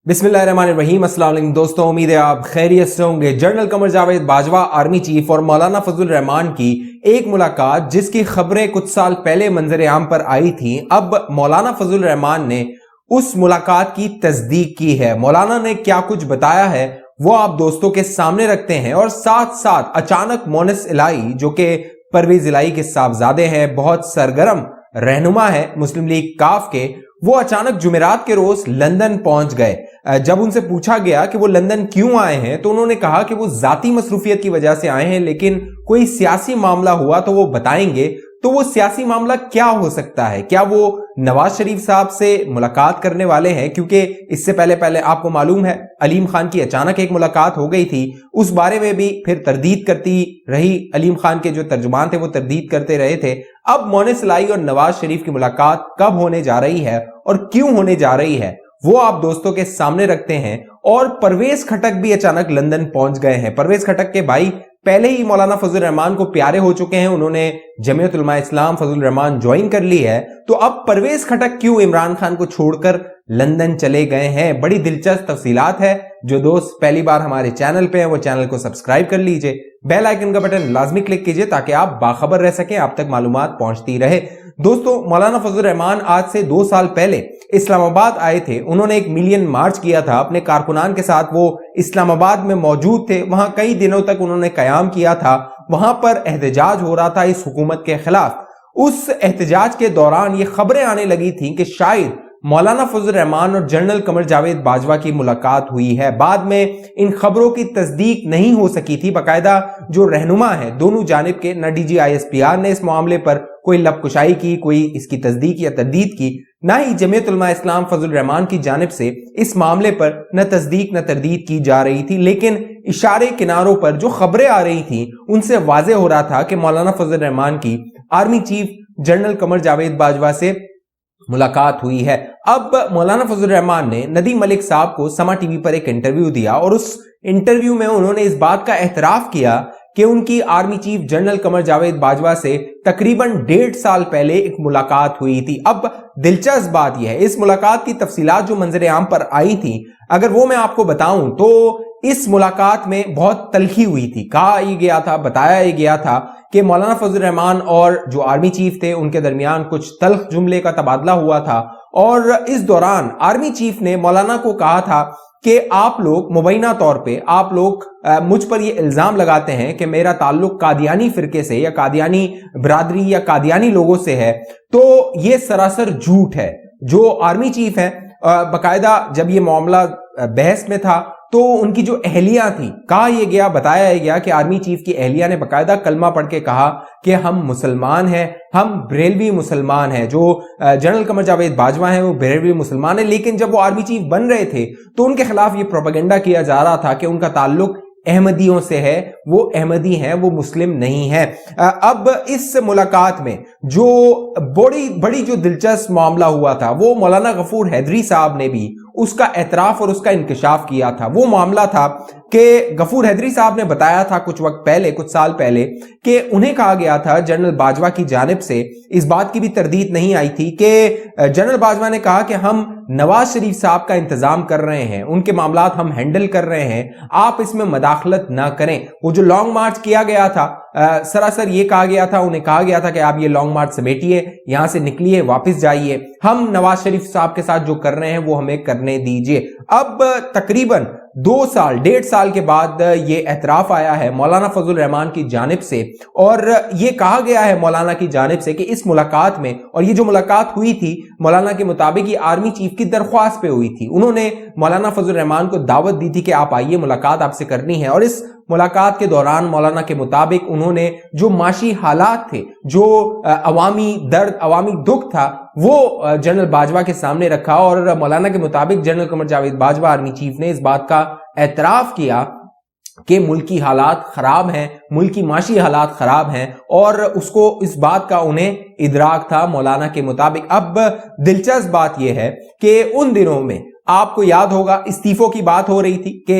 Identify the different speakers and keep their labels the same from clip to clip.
Speaker 1: बिस्मिल्लाहिर्रहमानिर्रहीम। अस्सलाम वालेकुम दोस्तों, उम्मीद है आप खैरियत से होंगे। General Qamar Javed Bajwa army chief और मौलाना फजल रहमान की एक मुलाकात जिसकी खबरें कुछ साल पहले मंजर आम पर आई थी, अब मौलाना फजल रहमान ने उस मुलाकात की तस्दीक की है। मौलाना ने क्या कुछ बताया है वो आप दोस्तों के सामने रखते हैं और साथ साथ अचानक मोनिस इलाही जो कि परवेज इलाही के साहबजादे हैं, बहुत सरगर्म रहनुमा है मुस्लिम लीग काफ के, वो अचानक जुमेरात के रोज लंदन पहुंच गए। जब उनसे पूछा गया कि वो लंदन क्यों आए हैं तो उन्होंने कहा कि वो जाती मसरूफियत की वजह से आए हैं, लेकिन कोई सियासी मामला हुआ तो वो बताएंगे। तो वो सियासी मामला क्या हो सकता है? क्या वो नवाज शरीफ साहब से मुलाकात करने वाले हैं? क्योंकि इससे पहले आपको मालूम है अलीम खान की अचानक एक मुलाकात हो गई थी, उस बारे में भी फिर तरदीद करती रही। अलीम खान के जो तर्जुमान थे वो तरदीद करते रहे थे। अब मोनिस इलाही और नवाज शरीफ की मुलाकात कब होने जा रही है और क्यों होने जा रही है वो आप दोस्तों के सामने रखते हैं। और परवेज खटक भी अचानक लंदन पहुंच गए हैं। परवेज खटक के भाई पहले ही मौलाना फजल रहमान को प्यारे हो चुके हैं, उन्होंने जमीयत उलमा इस्लाम फजल रहमान ज्वाइन कर ली है। तो अब परवेज खटक क्यों इमरान खान को छोड़कर लंदन चले गए हैं? बड़ी दिलचस्प तफसीलात है। जो दोस्त पहली बार हमारे चैनल पे हैं वो चैनल को सब्सक्राइब कर लीजिए, बेल आइकन का बटन लाजमी क्लिक कीजिए ताकि आप बाखबर रह सकें, आप तक मालूमात पहुंचती रहे। दोस्तों, मौलाना फजल रहमान आज से 2 साल पहले इस्लामाबाद आए थे। उन्होंने एक मिलियन मार्च किया था अपने कारकुनान के साथ। वो इस्लामाबाद में मौजूद थे, वहां कई दिनों तक उन्होंने कयाम किया था। वहां पर एहतजाज हो रहा था इस हुकूमत के खिलाफ। उस एहतजाज के दौरान ये खबरें आने लगी थी कि शायद मौलाना फजल रहमान और जनरल कमर जावेद बाजवा की मुलाकात हुई है। बाद में इन खबरों की तस्दीक नहीं हो सकी थी। बाकायदा जो रहनुमा है दोनों जानिब के, न DGISPR ने इस मामले पर कोई लबकुशाई की, कोई इसकी तस्दीक या तरदीद की, ना ही जमीयत उलमा इस्लाम फजल रहमान की जानिब से इस मामले पर न तस्दीक न तरदीद की जा रही थी। लेकिन इशारे किनारों पर जो खबरें आ रही थी उनसे वाज़ेह हो रहा था कि मौलाना फजल रहमान की army chief general Qamar Javed Bajwa से मुलाकात हुई है। अब मौलाना फजल रहमान ने नदीम मलिक साहब को समा टीवी पर एक इंटरव्यू दिया और उस इंटरव्यू में उन्होंने इस बात का एतराफ किया कि उनकी army chief general Qamar Javed Bajwa से तकरीबन 1.5 साल पहले एक मुलाकात हुई थी। अब दिलचस्प बात यह है, इस मुलाकात की तफसीलात जो मंजर आम पर आई थी, अगर वो मैं आपको बताऊं तो इस मुलाकात में बहुत तलखी हुई थी। कहा यह गया था, बताया यह गया था कि मौलाना फजल रहमान और जो आर्मी चीफ थे उनके दरमियान कुछ तल्ख जुमले का तबादला हुआ था। और इस दौरान आर्मी चीफ ने मौलाना को कहा था कि आप लोग मुबैना तौर पे आप लोग मुझ पर ये इल्जाम लगाते हैं कि मेरा ताल्लुक कादियानी फिरके से या कादियानी बरादरी या कादियानी लोगों से है, तो ये सरासर झूठ है। जो आर्मी चीफ है बाकायदा जब ये मामला बहस में था तो उनकी जो अहलिया थी, कहा यह गया, बताया गया कि आर्मी चीफ की अहलिया ने बाकायदा कलमा पढ़ के कहा कि हम मुसलमान हैं, हम बरेलवी मुसलमान हैं। जो जनरल कमर जावेद बाजवा हैं वो बरेलवी मुसलमान है, लेकिन जब वो आर्मी चीफ बन रहे थे तो उनके खिलाफ ये प्रोपेगेंडा किया जा रहा था कि उनका ताल्लुक अहमदियों से है, वो अहमदी हैं, वो मुस्लिम नहीं है। अब इस मुलाकात में जो बड़ी जो दिलचस्प मामला हुआ था वो मौलाना गफूर हैदरी साहब ने भी उसका एतराफ और उसका इंकशाफ किया था। वो मामला था कि गफूर हैदरी साहब ने बताया था कुछ वक्त पहले, कुछ साल पहले, कि उन्हें कहा गया था जनरल बाजवा की जानिब से, इस बात की भी तरदीद नहीं आई थी कि जनरल बाजवा ने कहा कि हम नवाज शरीफ साहब का इंतजाम कर रहे हैं, उनके मामलात हम हैंडल कर रहे हैं, आप इसमें मदाखलत ना करें। वो जो लॉन्ग मार्च किया गया था, सरासर ये कहा गया था, उन्हें कहा गया था कि आप ये लॉन्ग मार्च समेटिए, यहां से निकलिए, वापस जाइए, हम नवाज शरीफ साहब के साथ जो कर रहे हैं वो हमें करने दीजिए। अब तकरीबन 2 साल 1.5 साल के बाद ये एतराफ आया है मौलाना फजल रहमान की जानिब से और ये कहा गया है मौलाना की जानिब से कि इस मुलाकात में, और ये जो मुलाकात हुई थी मौलाना के मुताबिक ये आर्मी चीफ की दरख्वास्त पे हुई थी। उन्होंने मौलाना फजल रहमान को दावत दी थी कि आप आइए, मुलाकात आपसे करनी है। और इस मुलाकात के दौरान मौलाना के मुताबिक उन्होंने जो माशी हालात थे, जो अवामी दर्द, अवामी दुख था, वो जनरल बाजवा के सामने रखा। और मौलाना के मुताबिक general Qamar Javed Bajwa army chief ने इस बात का एतराफ किया कि मुल्की हालात खराब हैं, मुल्की माशी हालात खराब हैं, और उसको इस बात का उन्हें इदराक था मौलाना के मुताबिक। अब दिलचस्प बात यह है कि उन दिनों में आपको याद होगा इस्तीफों की बात हो रही थी कि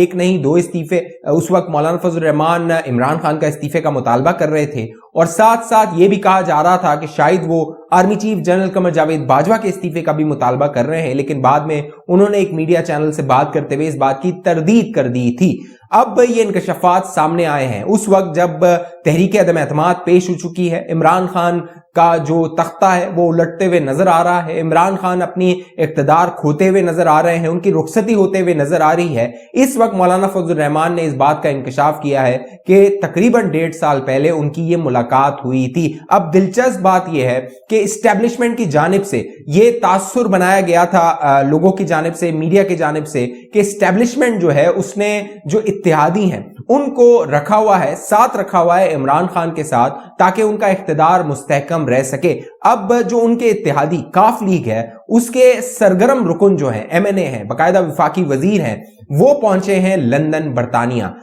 Speaker 1: एक नहीं दो इस्तीफे, उस वक्त मौलाना फजल रहमान इमरान खान का इस्तीफे का मुतालबा कर रहे थे और साथ साथ ये भी कहा जा रहा था कि शायद वो army chief general Qamar Javed Bajwa के इस्तीफे का भी मुतालबा कर रहे हैं, लेकिन बाद में उन्होंने एक मीडिया चैनल से बात करते हुए इस बात की तरदीद कर दी थी। अब ये इंकशाफात सामने आए हैं उस वक्त जब तहरीक अदम एतमाद पेश हो चुकी है, इमरान खान का जो तख्ता है वो उलटते हुए नजर आ रहा है, इमरान खान अपनी इख्तिदार खोते हुए नजर आ रहे हैं, उनकी रुखसती होते हुए नजर आ रही है। इस वक्त मौलाना फजल रहमान ने इस बात का इंकशाफ किया है कि तकरीबन 1.5 साल पहले उनकी ये मुलाकात हुई थी। अब दिलचस्प बात यह है कि इस्टेब्लिशमेंट की जानिब से ये तासुर बनाया गया था लोगों की जानिब से, मीडिया की जानिब से, कि इस्टेब्लिशमेंट जो है उसने जो इत्तेहादी हैं उनको रखा हुआ है, साथ रखा हुआ है इमरान खान के साथ, ताकि उनका इख्तिदार मुस्तहकम रह सके। अब जो उनके इत्तेहादी काफ लीग है उसके सरगर्म रुकन जो हैं, MNA हैं, बाकायदा वफाकी वजीर हैं, वो पहुंचे हैं लंदन बरतानिया।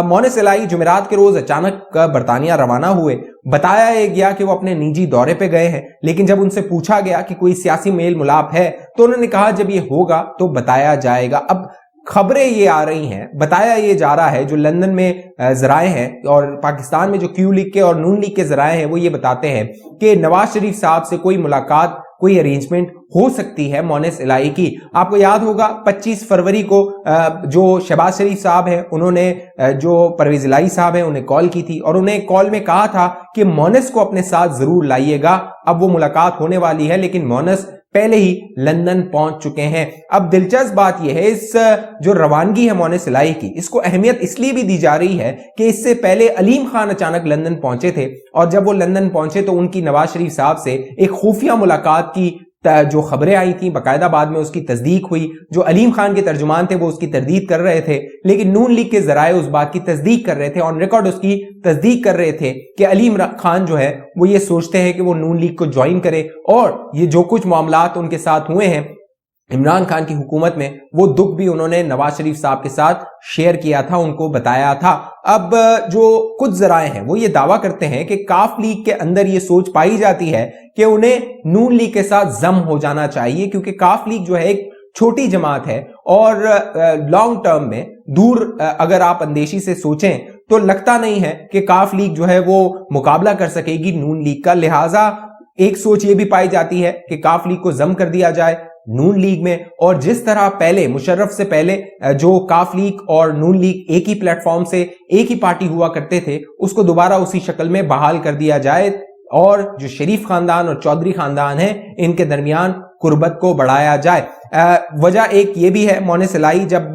Speaker 1: मोनिस इलाही जुमेरात के रोज अचानक बरतानिया रवाना हुए। बताया गया कि वो अपने निजी दौरे पे गए हैं, लेकिन जब उनसे पूछा गया कि कोई सियासी मेल मुलाप है तो उन्होंने कहा जब ये होगा तो बताया जाएगा। अब खबरें ये आ रही हैं, बताया ये जा रहा है, जो लंदन में जराए हैं और पाकिस्तान में जो क्यू लीग के और नून लीग के जराए हैं वो ये बताते हैं कि नवाज शरीफ साहब से कोई मुलाकात, कोई अरेंजमेंट हो सकती है मोनिस इलाही की। आपको याद होगा 25 फरवरी को जो शहबाज शरीफ साहब हैं उन्होंने जो परवेज इलाही साहब हैं उन्हें कॉल की थी और उन्हें कॉल में कहा था कि मोनिस को अपने साथ जरूर लाइएगा। अब वो मुलाकात होने वाली है, लेकिन मोनिस पहले ही लंदन पहुंच चुके हैं। अब दिलचस्प बात यह है, इस जो रवानगी है मोनिस इलाही की, इसको अहमियत इसलिए भी दी जा रही है कि इससे पहले अलीम खान अचानक लंदन पहुंचे थे और जब वो लंदन पहुंचे तो उनकी नवाज शरीफ साहब से एक खुफिया मुलाकात की जो खबरें आई थी, बाकायदा बाद में उसकी तस्दीक हुई। जो अलीम खान के तर्जुमान थे वो उसकी तरदीद कर रहे थे, लेकिन नून लीग के जराए उस बात की तस्दीक कर रहे थे, ऑन रिकॉर्ड उसकी तस्दीक कर रहे थे कि अलीम खान जो है वो ये सोचते हैं कि वो नून लीग को ज्वाइन करे और ये जो कुछ मामलात उनके साथ हुए हैं इमरान खान की हुकूमत में, वो दुख भी उन्होंने नवाज शरीफ साहब के साथ शेयर किया था, उनको बताया था। अब जो कुछ जराए हैं वो ये दावा करते हैं कि काफ लीग के अंदर ये सोच पाई जाती है कि उन्हें नून लीग के साथ जम हो जाना चाहिए, क्योंकि काफ लीग जो है एक छोटी जमात है और लॉन्ग टर्म में दूर अगर आप अंदेशी से सोचें तो लगता नहीं है कि काफ लीग जो है वो मुकाबला कर सकेगी नून लीग का। लिहाजा एक सोच ये भी पाई जाती है कि काफ लीग को जम कर दिया जाए नून लीग में, और जिस तरह पहले मुशर्रफ से पहले जो काफ लीग और नून लीग एक ही प्लेटफॉर्म से एक ही पार्टी हुआ करते थे उसको दोबारा उसी शक्ल में बहाल कर दिया जाए और जो शरीफ खानदान और चौधरी खानदान है इनके दरमियान कुर्बत को बढ़ाया जाए। वजह एक ये भी है मोनिस इलाही जब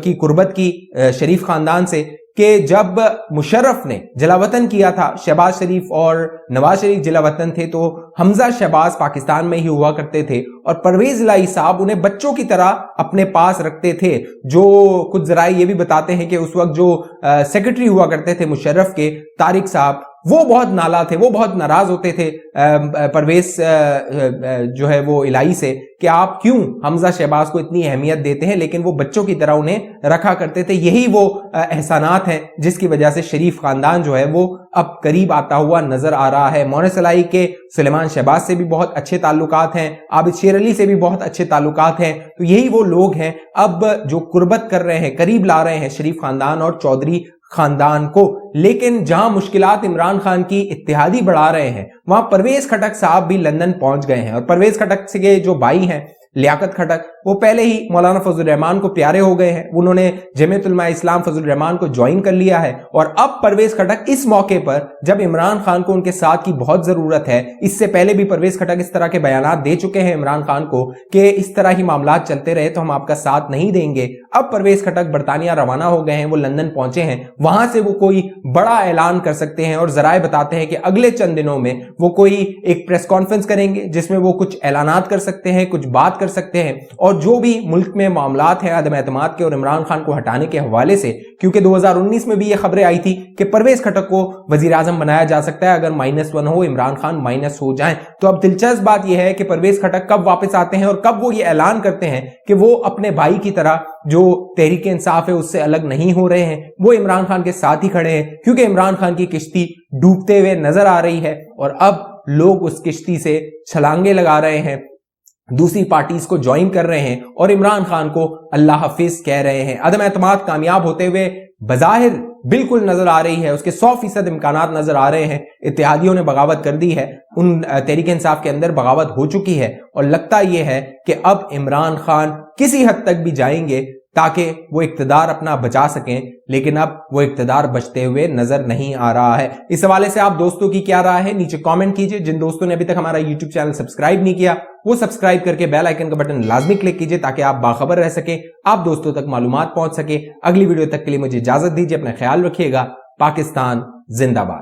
Speaker 1: की कुर्बत की शरीफ खानदान से कि जब मुशर्रफ ने जलावतन किया था, शहबाज शरीफ और नवाज शरीफ जलावतन थे, तो हमजा शहबाज पाकिस्तान में ही हुआ करते थे और परवेज इलाही साहब उन्हें बच्चों की तरह अपने पास रखते थे। जो कुछ जराए ये भी बताते हैं कि उस वक्त जो सेक्रेटरी हुआ करते थे मुशर्रफ के, तारिक साहब, वो बहुत नाला थे, वो बहुत नाराज होते थे परवेज जो है वो इलाही से कि आप क्यों हमजा शहबाज को इतनी अहमियत देते हैं, लेकिन वो बच्चों की तरह उन्हें रखा करते थे। यही वो एहसानात हैं जिसकी वजह से शरीफ खानदान जो है वो अब करीब आता हुआ नजर आ रहा है। मोनिस इलाही के सुलेमान शहबाज से भी बहुत अच्छे ताल्लुकात हैं, आबिद शेर अली से भी बहुत अच्छे ताल्लुकात हैं। तो यही वो लोग हैं अब जो कुर्बत कर रहे हैं, करीब ला रहे हैं शरीफ खानदान और चौधरी खानदान को। लेकिन जहां मुश्किलात इमरान खान की इत्तेहादी बढ़ा रहे हैं वहां परवेज खटक साहब भी लंदन पहुंच गए हैं और परवेज खटक के जो भाई हैं लियाकत खटक, वो पहले ही मौलाना फजल रहमान को प्यारे हो गए हैं। उन्होंने जमीयत उलमा इस्लाम फजल रहमान को ज्वाइन कर लिया है और अब परवेज खटक इस मौके पर जब इमरान खान को उनके साथ की बहुत जरूरत है, इससे पहले भी परवेज खटक इस तरह के बयानात दे चुके हैं इमरान खान को कि इस तरह ही मामलात चलते रहे तो हम आपका साथ नहीं देंगे। अब परवेज खटक बरतानिया रवाना हो गए हैं, वो लंदन पहुंचे हैं, वहां से वो कोई बड़ा ऐलान कर सकते हैं और जराए बताते हैं कि अगले चंद दिनों में वो कोई एक प्रेस कॉन्फ्रेंस करेंगे जिसमें वो कुछ ऐलानात कर सकते हैं, कुछ बात कर सकते हैं और जो भी मुल्क में मामलात हैं अदम एतमाद के और इमरान खान को हटाने के हवाले से, क्योंकि 2019 में भी ये खबरें आई थी कि परवेज खटक को वजीर आजम बनाया जा सकता है अगर -1 हो, इमरान खान माइनस हो जाएं। तो अब दिलचस्प बात यह है कि परवेज खटक कब वापस आते हैं और कब वो ये ऐलान करते हैं कि वो अपने भाई की तरह जो तहरीक इंसाफ है उससे अलग नहीं हो रहे हैं, वो इमरान खान के साथ ही खड़े हैं, क्योंकि इमरान खान की किश्ती डूबते हुए नजर आ रही है और अब लोग उस किश्ती से छलांगे लगा रहे हैं। दूसरी पार्टीज को ज्वाइन कर रहे हैं और इमरान खान को अल्लाह हाफिज कह रहे हैं। अदम एतमाद कामयाब होते हुए बज़ाहिर बिल्कुल नजर आ रही है, उसके 100% इम्कानात नजर आ रहे हैं। इत्तेहादियों ने बगावत कर दी है, उन तहरीक इंसाफ के अंदर बगावत हो चुकी है और लगता यह है कि अब इमरान खान किसी हद तक भी जाएंगे ताकि वो इक्तदार अपना बचा सकें, लेकिन अब वो इक्तदार बचते हुए नजर नहीं आ रहा है। इस हवाले से आप दोस्तों की क्या राय है, नीचे कमेंट कीजिए। जिन दोस्तों ने अभी तक हमारा यूट्यूब चैनल सब्सक्राइब नहीं किया वो सब्सक्राइब करके बेल आइकन का बटन लाजमी क्लिक कीजिए ताकि आप बाखबर रह सके, आप दोस्तों तक मालूमात पहुंच सके। अगली वीडियो तक के लिए मुझे इजाजत दीजिए, अपना ख्याल रखिएगा। पाकिस्तान जिंदाबाद।